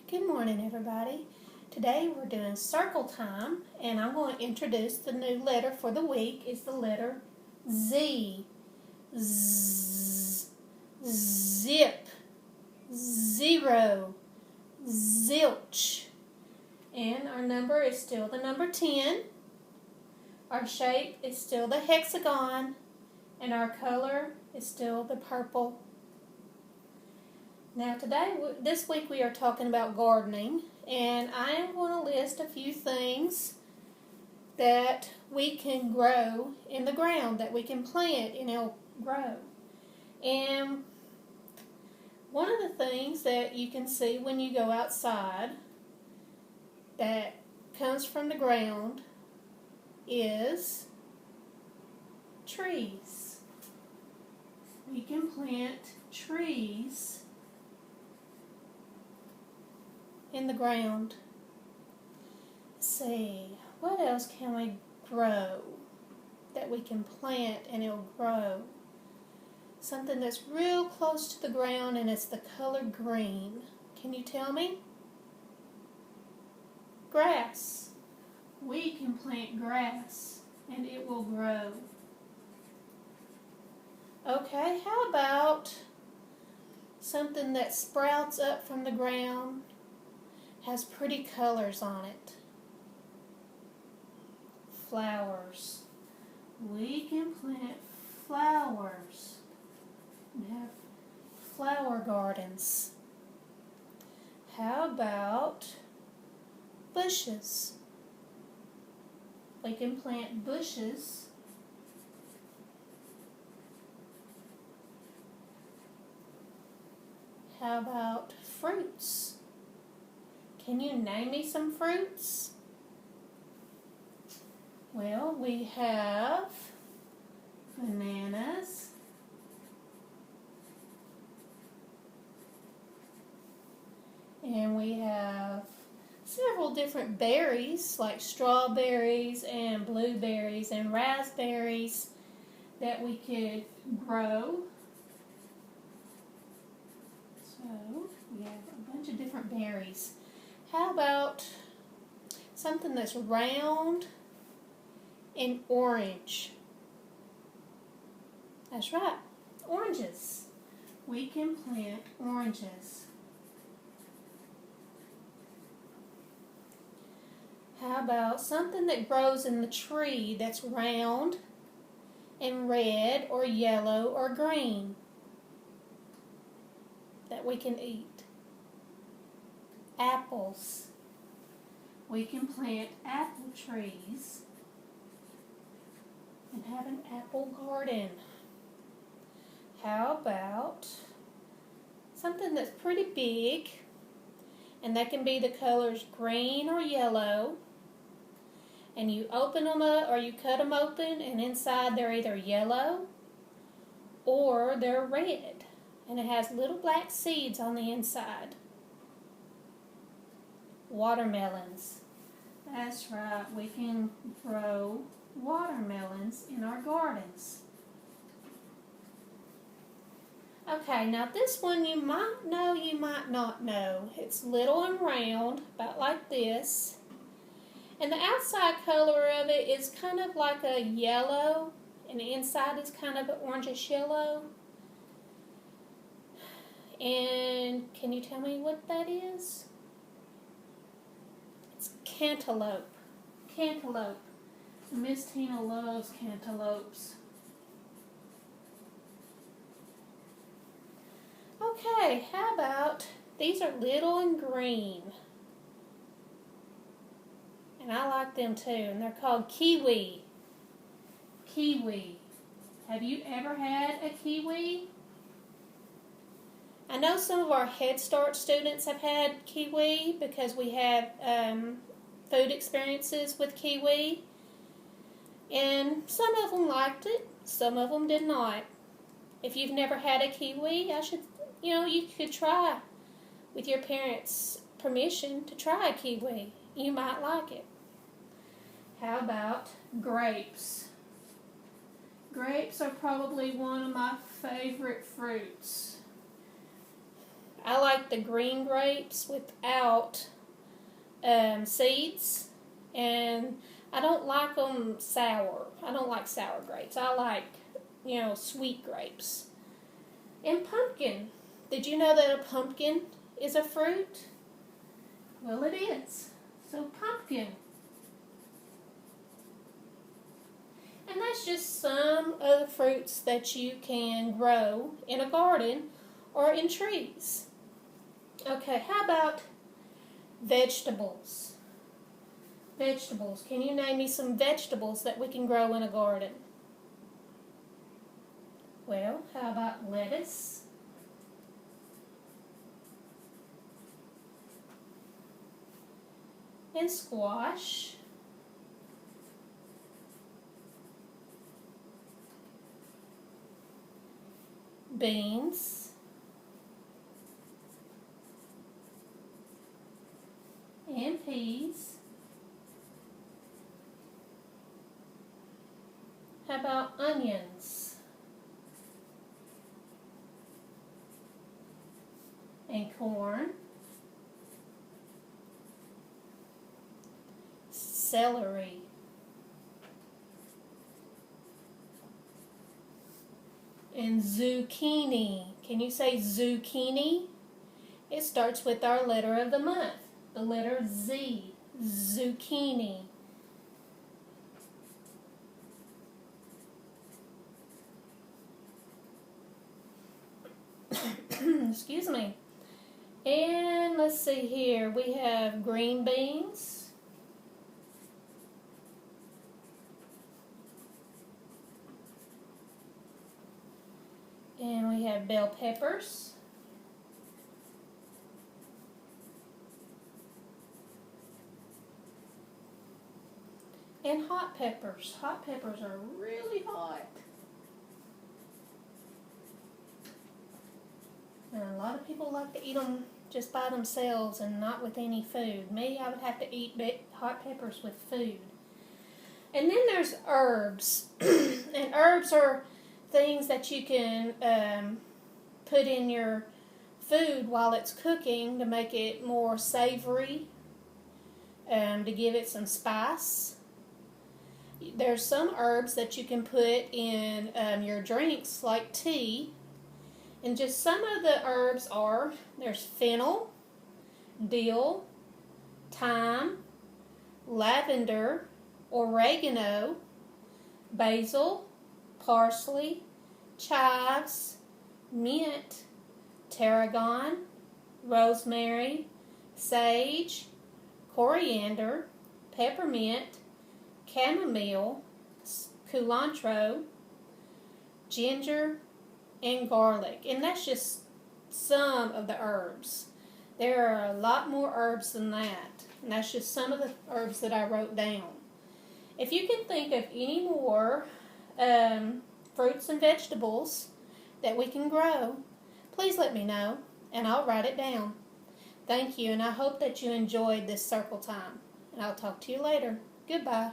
Good morning, everybody. Today we're doing circle time, and I'm going to introduce the new letter for the week. It's the letter Z. Z, zip, zero, zilch. And our number is still the number 10. Our shape is still the hexagon, and our color is still the purple. Now this week we are talking about gardening, and I am going to list a few things that we can grow in the ground, that we can plant and it'll grow. And one of the things that you can see when you go outside that comes from the ground is trees. We can plant trees in the ground. Let's see, what else can we grow that we can plant and it'll grow? Something that's real close to the ground and it's the color green. Can you tell me? Grass. We can plant grass and it will grow. Okay, how about something that sprouts up from the ground, has pretty colors on it? Flowers. We can plant flowers and have flower gardens. How about bushes? We can plant bushes How about fruits? Can you name me some fruits? Well, we have bananas, and we have several different berries like strawberries and blueberries and raspberries that we could grow. So we have a bunch of different berries. How about something that's round and orange? That's right, oranges. We can plant oranges. How about something that grows in the tree that's round and red or yellow or green that we can eat? Apples. We can plant apple trees and have an apple garden. How about something that's pretty big, and that can be the colors green or yellow, and you open them up or you cut them open and inside they're either yellow or they're red, and it has little black seeds on the inside. Watermelons. That's right, we can grow watermelons in our gardens. Okay, now this one you might know, you might not know. It's little and round, about like this. And the outside color of it is kind of like a yellow, and the inside is kind of an orangish yellow. And can you tell me what that is? It's cantaloupe. Cantaloupe. Miss Tina loves cantaloupes. Okay, how about these are little and green. And I like them too, and they're called kiwi. Kiwi. Have you ever had a kiwi? I know some of our Head Start students have had kiwi because we have food experiences with kiwi. And some of them liked it, some of them did not. If you've never had a kiwi, you could try, with your parents' permission, to try a kiwi. You might like it. How about grapes? Grapes are probably one of my favorite fruits. I like the green grapes without seeds, and I don't like them sour. I don't like sour grapes. I like, sweet grapes. And pumpkin. Did you know that a pumpkin is a fruit? Well, it is. So pumpkin. And that's just some of the fruits that you can grow in a garden or in trees. Okay, how about vegetables? Vegetables. Can you name me some vegetables that we can grow in a garden? Well, how about lettuce? And squash. Beans. And peas. How about onions? And corn. Celery. And zucchini. Can you say zucchini? It starts with our letter of the month, the letter Z. Zucchini. Excuse me. And let's see here. We have green beans. And we have bell peppers. And hot peppers. Hot peppers are really hot. And a lot of people like to eat them just by themselves and not with any food. Me, I would have to eat hot peppers with food. And then there's herbs. And herbs are things that you can put in your food while it's cooking to make it more savory, to give it some spice. There's some herbs that you can put in your drinks, like tea. And just some of the herbs are, there's fennel, dill, thyme, lavender, oregano, basil, parsley, chives, mint, tarragon, rosemary, sage, coriander, peppermint, chamomile, cilantro, ginger, and garlic. And that's just some of the herbs. There are a lot more herbs than that. And that's just some of the herbs that I wrote down. If you can think of any more fruits and vegetables that we can grow, please let me know, and I'll write it down. Thank you, and I hope that you enjoyed this circle time. And I'll talk to you later. Goodbye.